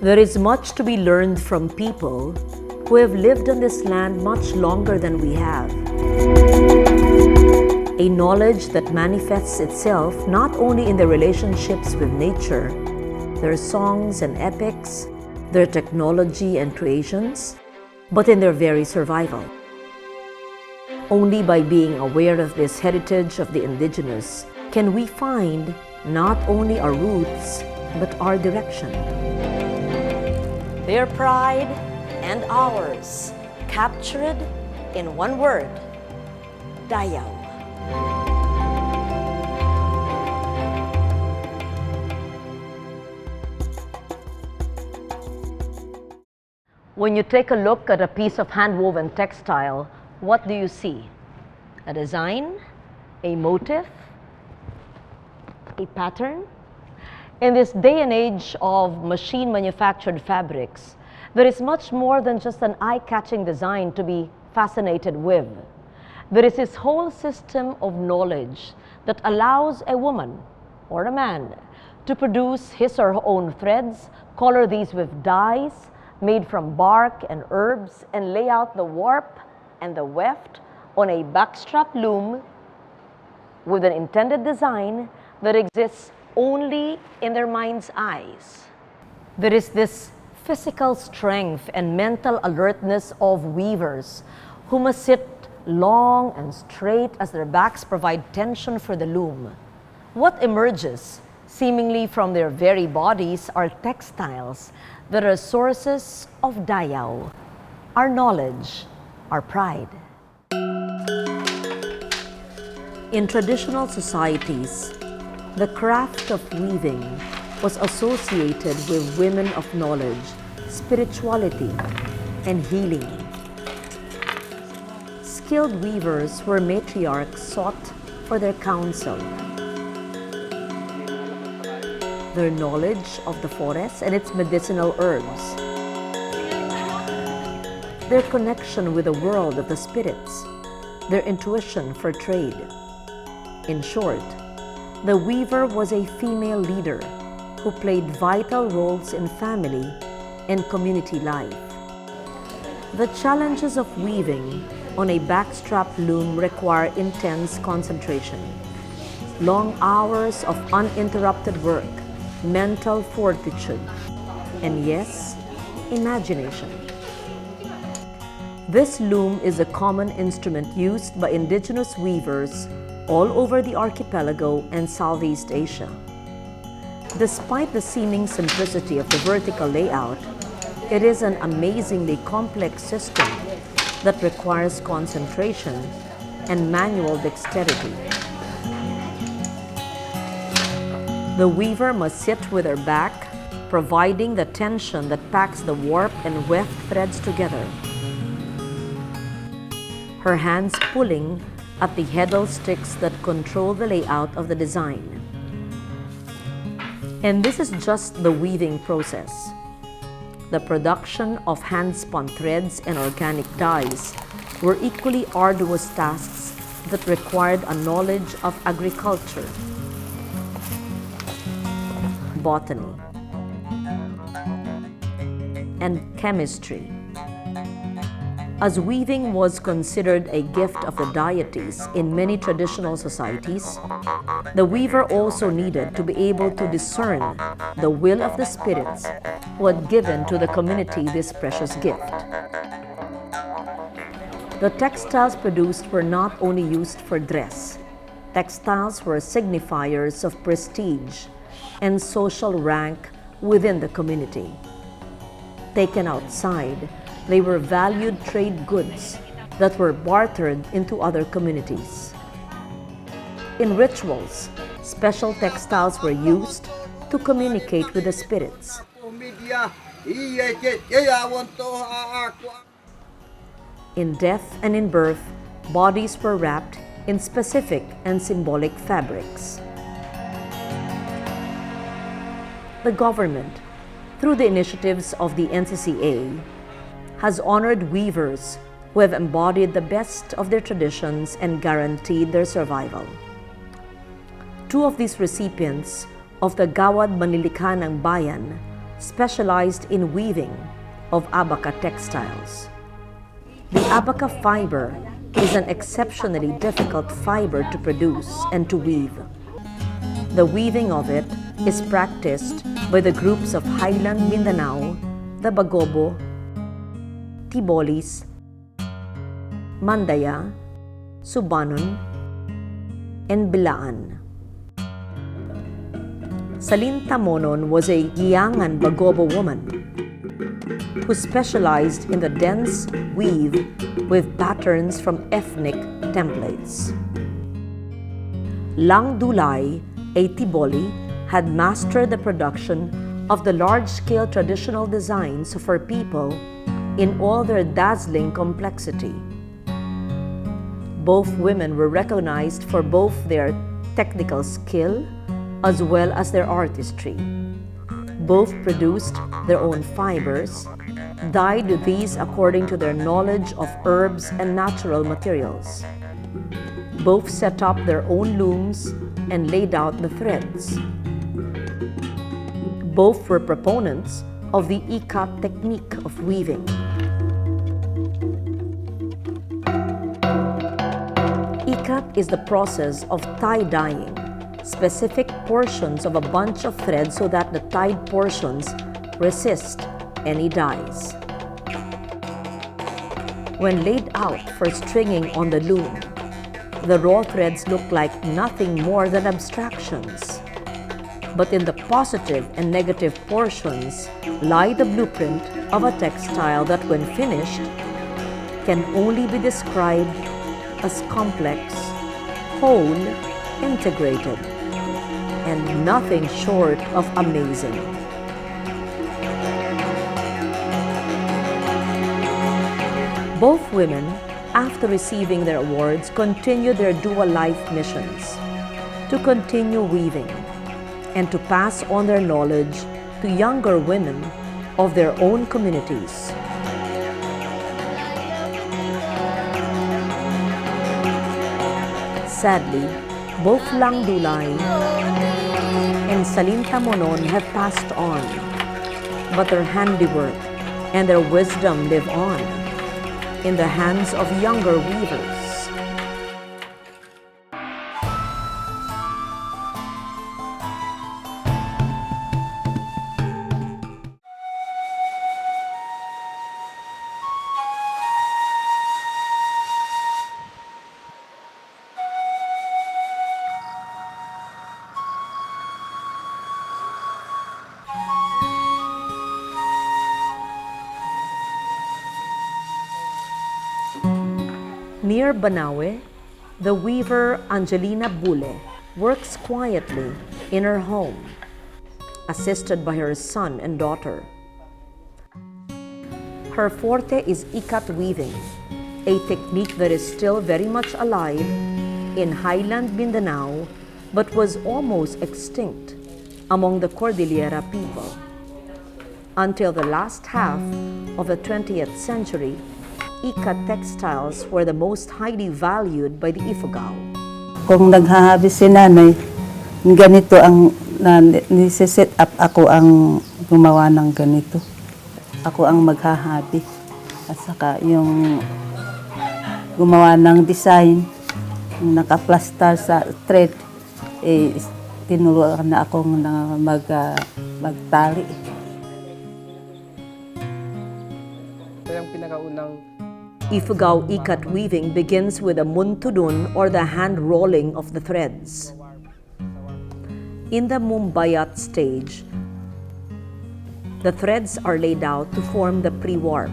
There is much to be learned from people who have lived on this land much longer than we have. A knowledge that manifests itself not only in their relationships with nature, their songs and epics, their technology and creations, but in their very survival. Only by being aware of this heritage of the indigenous can we find not only our roots, but our direction. Their pride and ours, captured in one word, Dayaw. When you take a look at a piece of hand-woven textile, what do you see? A design, a motif, a pattern? In this day and age of machine-manufactured fabrics, there is much more than just an eye-catching design to be fascinated with. There is this whole system of knowledge that allows a woman or a man to produce his or her own threads, color these with dyes made from bark and herbs, and lay out the warp and the weft on a backstrap loom with an intended design that exists only in their mind's eyes. There is this physical strength and mental alertness of weavers who must sit long and straight as their backs provide tension for the loom. What emerges seemingly from their very bodies are textiles that are sources of Dayaw, our knowledge, our pride. In traditional societies, the craft of weaving was associated with women of knowledge, spirituality, and healing. Skilled weavers were matriarchs sought for their counsel. Their knowledge of the forest and its medicinal herbs. Their connection with the world of the spirits. Their intuition for trade. In short, the weaver was a female leader who played vital roles in family and community life. The challenges of weaving on a backstrap loom require intense concentration, long hours of uninterrupted work, mental fortitude, and yes, imagination. This loom is a common instrument used by indigenous weavers all over the archipelago and Southeast Asia. Despite the seeming simplicity of the vertical layout, it is an amazingly complex system that requires concentration and manual dexterity. The weaver must sit with her back, providing the tension that packs the warp and weft threads together. Her hands pulling at the heddle sticks that control the layout of the design. And this is just the weaving process. The production of hand-spun threads and organic dyes were equally arduous tasks that required a knowledge of agriculture, botany, and chemistry. As weaving was considered a gift of the deities in many traditional societies, the weaver also needed to be able to discern the will of the spirits who had given to the community this precious gift. The textiles produced were not only used for dress. Textiles were signifiers of prestige and social rank within the community. Taken outside, they were valued trade goods that were bartered into other communities. In rituals, special textiles were used to communicate with the spirits. In death and in birth, bodies were wrapped in specific and symbolic fabrics. The government, through the initiatives of the NCCA, has honored weavers who have embodied the best of their traditions and guaranteed their survival. Two of these recipients of the Gawad Manlilikha ng Bayan specialized in weaving of abaca textiles. The abaca fiber is an exceptionally difficult fiber to produce and to weave. The weaving of it is practiced by the groups of Highland Mindanao, the Bagobo, Tibolis, Mandaya, Subanon, and Bilaan. Salinta Monon was a Giangan Bagobo woman who specialized in the dense weave with patterns from ethnic templates. Lang Dulay, a Tiboli, had mastered the production of the large-scale traditional designs of her people in all their dazzling complexity. Both women were recognized for both their technical skill as well as their artistry. Both produced their own fibers, dyed these according to their knowledge of herbs and natural materials. Both set up their own looms and laid out the threads. Both were proponents of the ikat technique of weaving. Ikat is the process of tie-dyeing specific portions of a bunch of thread so that the tied portions resist any dyes. When laid out for stringing on the loom, the raw threads look like nothing more than abstractions. But in the positive and negative portions lie the blueprint of a textile that, when finished, can only be described as complex, whole, integrated, and nothing short of amazing. Both women, after receiving their awards, continued their dual life missions to continue weaving and to pass on their knowledge to younger women of their own communities. Sadly, both Lang Dulay and Salinta Monon have passed on, but their handiwork and their wisdom live on in the hands of younger weavers. Near Banawe, the weaver Angelina Bule works quietly in her home, assisted by her son and daughter. Her forte is ikat weaving, a technique that is still very much alive in Highland Mindanao but was almost extinct among the Cordillera people. Until the last half of the 20th century, ikat textiles were the most highly valued by the Ifugao. Kung naghahabis si nanay, ganito ang nisi-set up ako ang gumawa ng ganito. Ako ang maghahabi. At saka yung gumawa ng design, naka-plaster sa thread, tinuluan na akong magtali. Ito yung pinakaunang Ifugao ikat weaving begins with a muntudun, or the hand rolling of the threads. In the mumbayat stage, the threads are laid out to form the pre-warp.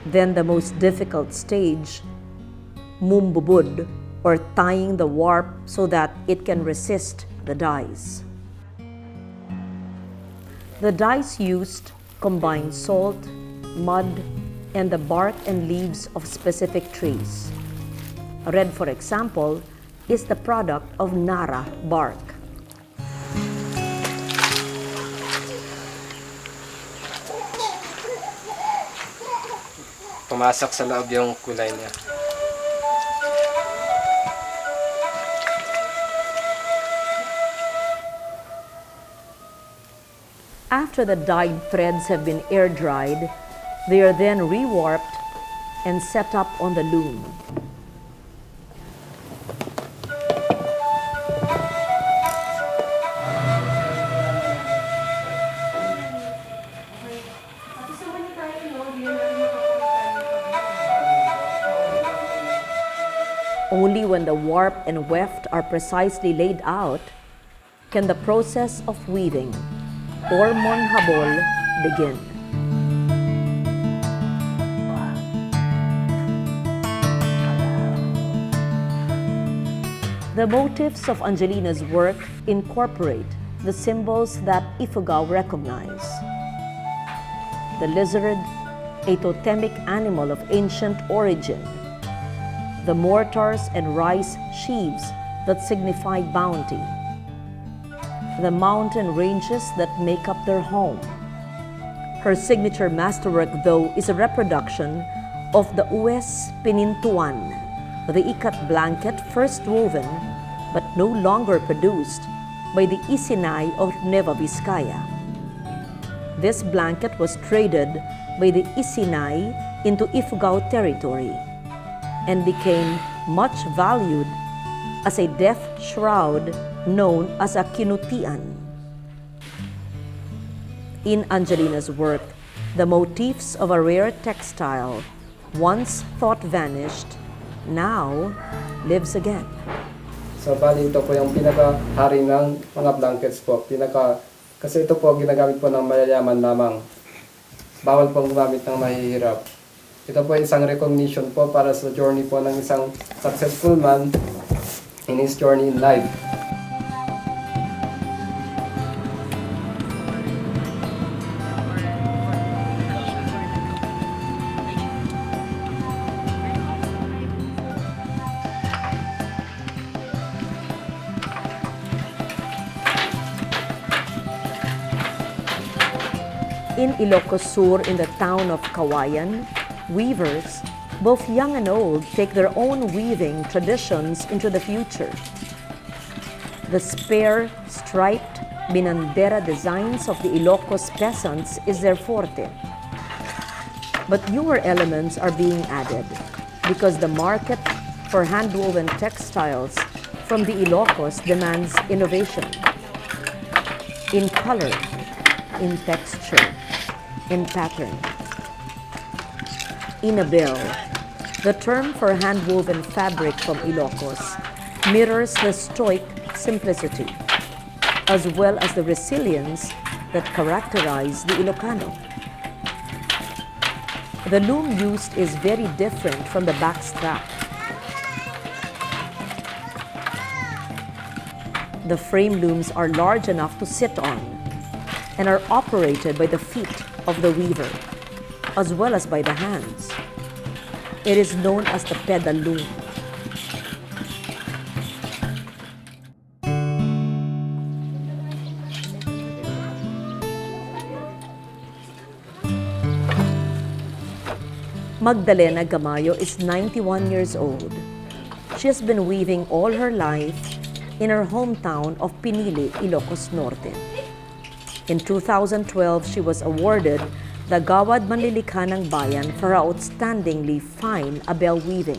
Then the most difficult stage, mumbubud, or tying the warp so that it can resist the dyes. The dyes used combine salt, mud, and the bark and leaves of specific trees. Red, for example, is the product of nara bark. pumasok sa loob yung kulay niya. After the dyed threads have been air-dried, they are then rewarped and set up on the loom. Only when the warp and weft are precisely laid out can the process of weaving or monhabol begin. The motifs of Angelina's work incorporate the symbols that Ifugao recognize. The lizard, a totemic animal of ancient origin. The mortars and rice sheaves that signify bounty. The mountain ranges that make up their home. Her signature masterwork, though, is a reproduction of the Uwes Pinintuan, the ikat blanket first woven but no longer produced by the Isinay of Nueva Vizcaya. This blanket was traded by the Isinay into Ifugao territory and became much valued as a death shroud known as a kinutian. In Angelina's work, the motifs of a rare textile, once thought vanished, now lives again. So bali ito po yung pinaka-hari ng mga blankets po. Kasi ito po ginagamit po ng mayayaman lamang. Bawal pong gumamit ng mahihirap. Ito po isang recognition po para sa journey po ng isang successful man in his journey in life. In Ilocos Sur, in the town of Caoayan, weavers, both young and old, take their own weaving traditions into the future. The spare, striped binandera designs of the Ilocos peasants is their forte. But newer elements are being added because the market for hand-woven textiles from the Ilocos demands innovation in color, in texture, in pattern. Inabel, the term for hand-woven fabric from Ilocos, mirrors the stoic simplicity, as well as the resilience that characterize the Ilocano. The loom used is very different from the backstrap. The frame looms are large enough to sit on and are operated by the feet of the weaver, as well as by the hands. It is known as the pedal loom. Magdalena Gamayo is 91 years old. She has been weaving all her life in her hometown of Pinili, Ilocos Norte. In 2012, she was awarded the Gawad Manlilikha ng Bayan for her outstandingly fine abel weaving.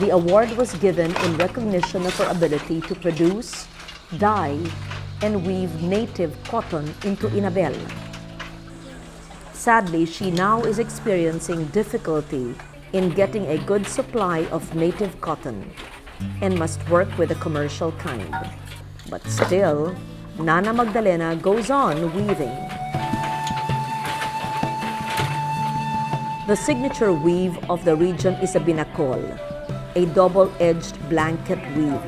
The award was given in recognition of her ability to produce, dye, and weave native cotton into inabel. Sadly, she now is experiencing difficulty in getting a good supply of native cotton and must work with a commercial kind. But still, Nana Magdalena goes on weaving. The signature weave of the region is a binakol, a double-edged blanket weave.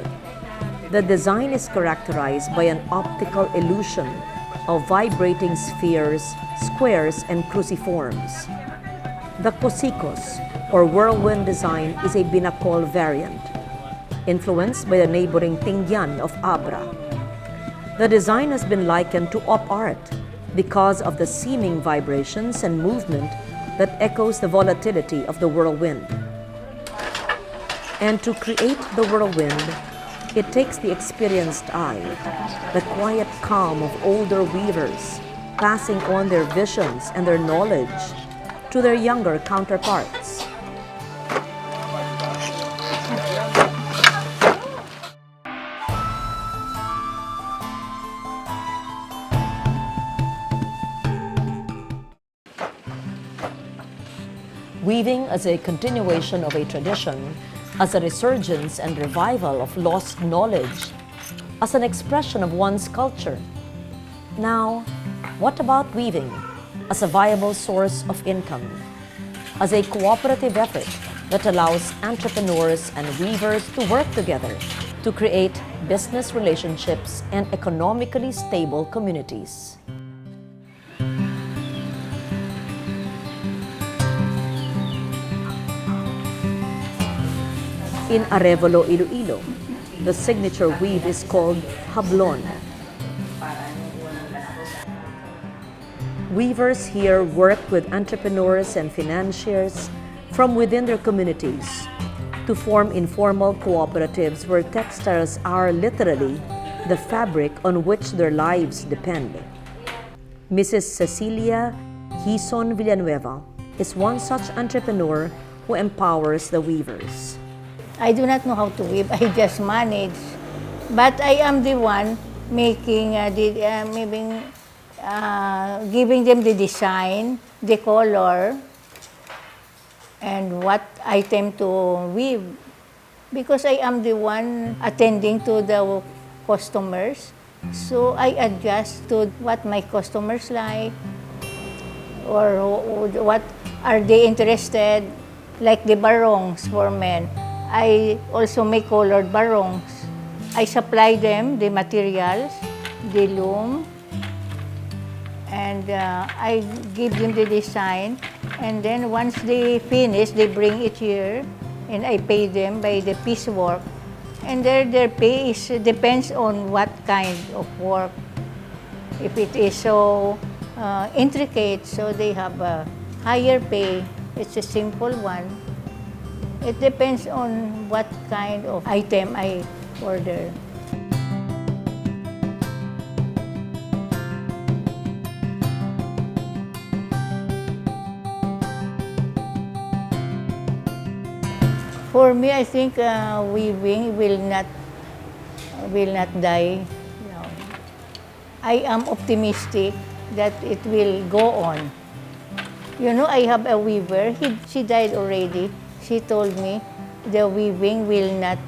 The design is characterized by an optical illusion of vibrating spheres, squares, and cruciforms. The cosikos, or whirlwind design, is a binakol variant, influenced by the neighboring tingyan of Abra. The design has been likened to op art because of the seeming vibrations and movement that echoes the volatility of the whirlwind. And to create the whirlwind, it takes the experienced eye, the quiet calm of older weavers, passing on their visions and their knowledge to their younger counterparts. Weaving as a continuation of a tradition, as a resurgence and revival of lost knowledge, as an expression of one's culture. Now, what about weaving as a viable source of income, as a cooperative effort that allows entrepreneurs and weavers to work together to create business relationships and economically stable communities? In Arevalo, Iloilo, the signature weave is called hablon. Weavers here work with entrepreneurs and financiers from within their communities to form informal cooperatives where textiles are literally the fabric on which their lives depend. Mrs. Cecilia Hison Villanueva is one such entrepreneur who empowers the weavers. I do not know how to weave. I just manage. But I am the one making, giving them the design, the color, and what item to weave. Because I am the one attending to the customers. So I adjust to what my customers like or what are they interested. Like the barongs for men. I also make colored barongs. I supply them the materials, the loom, and I give them the design. And then once they finish, they bring it here, and I pay them by the piecework. And their pay depends on what kind of work. If it is so intricate, so they have a higher pay. It's a simple one. It depends on what kind of item I order. For me, I think weaving will not die. No. I am optimistic that it will go on. You know, I have a weaver. She died already. She told me the weaving will not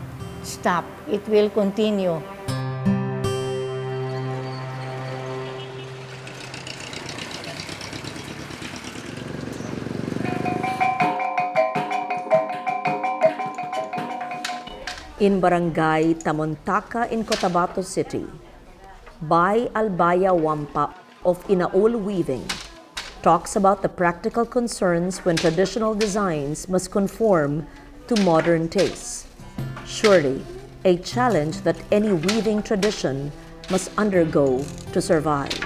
stop. It will continue. In Barangay Tamontaka in Cotabato City, Bay Albaya Wampa of Inaol Weaving talks about the practical concerns when traditional designs must conform to modern tastes. Surely, a challenge that any weaving tradition must undergo to survive.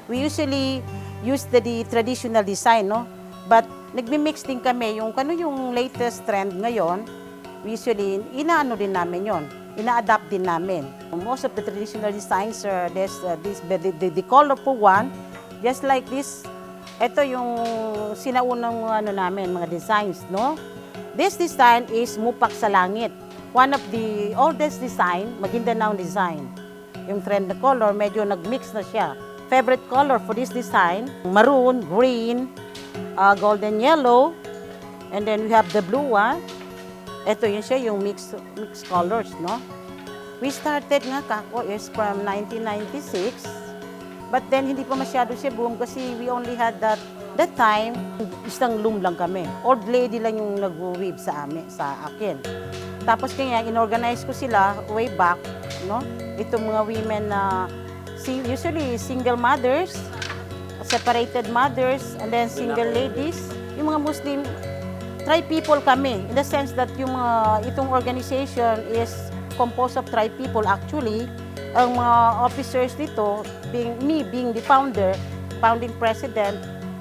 We usually use the traditional design, no? But nagmi-mix din kami yung latest trend ngayon. Usually, inaano din namin yon, ina-adapt din namin. Most of the traditional designs are the colorful one. Just like this, ito yung sinaunang namin, mga designs, no? This design is mupak sa langit. One of the oldest design, Maguindanao design. Yung trend na color, medyo nag-mix na siya. Favorite color for this design, maroon, green, golden yellow, and then we have the blue one. Ito yun siya, yung mixed colors, no? We started nga, kako, is from 1996. But then, hindi pa masyado siya boom kasi we only had that time, isang loom lang kami. Old lady lang yung nag-weave sa akin. Tapos kaya, inorganize ko sila way back, no? Itong mga women na usually single mothers, separated mothers, and then single ladies. Yung mga Muslim, tri-people kami. In the sense that yung itong organization is composed of tri-people actually. Ang mga officers dito, being the founding president,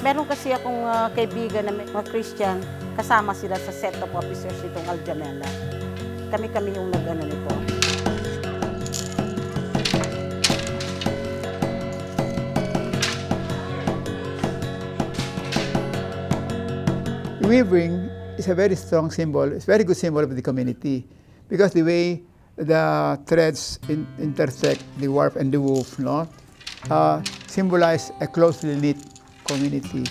Meron kasi akong kaibigan na mga Christian, kasama sila sa set of officers nitong Aljanela. Kami-kami yung nag-ano nito. Weaving is a very strong symbol, it's a very good symbol of the community because the way the threads intersect the warp and the woof, no, symbolize a closely knit community.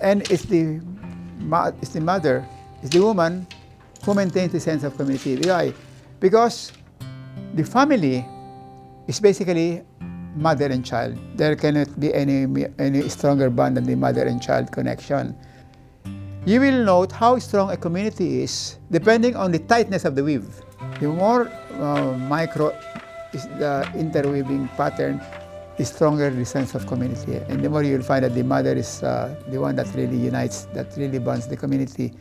And it's the mother, it's the woman who maintains the sense of community. Why? Because the family is basically mother and child. There cannot be any stronger bond than the mother and child connection. You will note how strong a community is depending on the tightness of the weave. The more micro is the interweaving pattern, the stronger the sense of community. And the more you'll find that the mother is the one that really unites, that really bonds the community.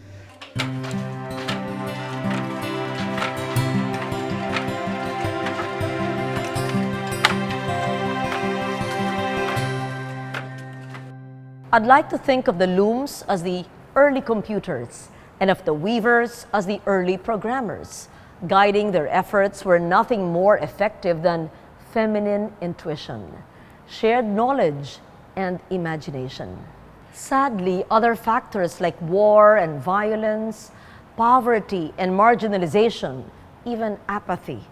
I'd like to think of the looms as the early computers and of the weavers as the early programmers, guiding their efforts were nothing more effective than feminine intuition, shared knowledge, and imagination. Sadly, other factors like war and violence, poverty and marginalization, even apathy,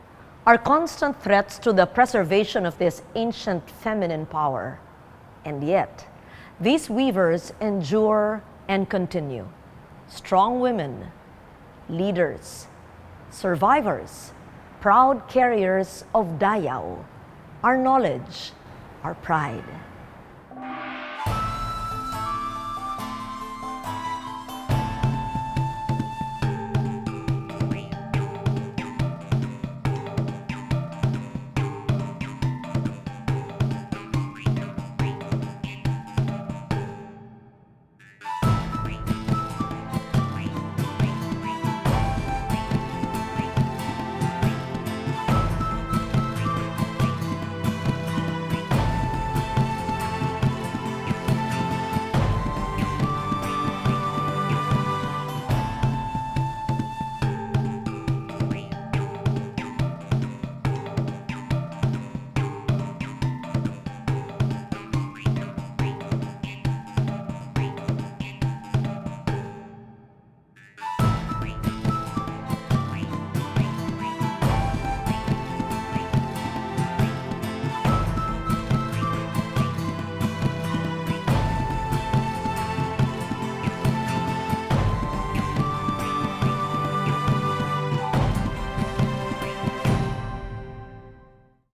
are constant threats to the preservation of this ancient feminine power. And yet, these weavers endure and continue. Strong women, leaders, survivors, proud carriers of Dayaw, our knowledge, our pride.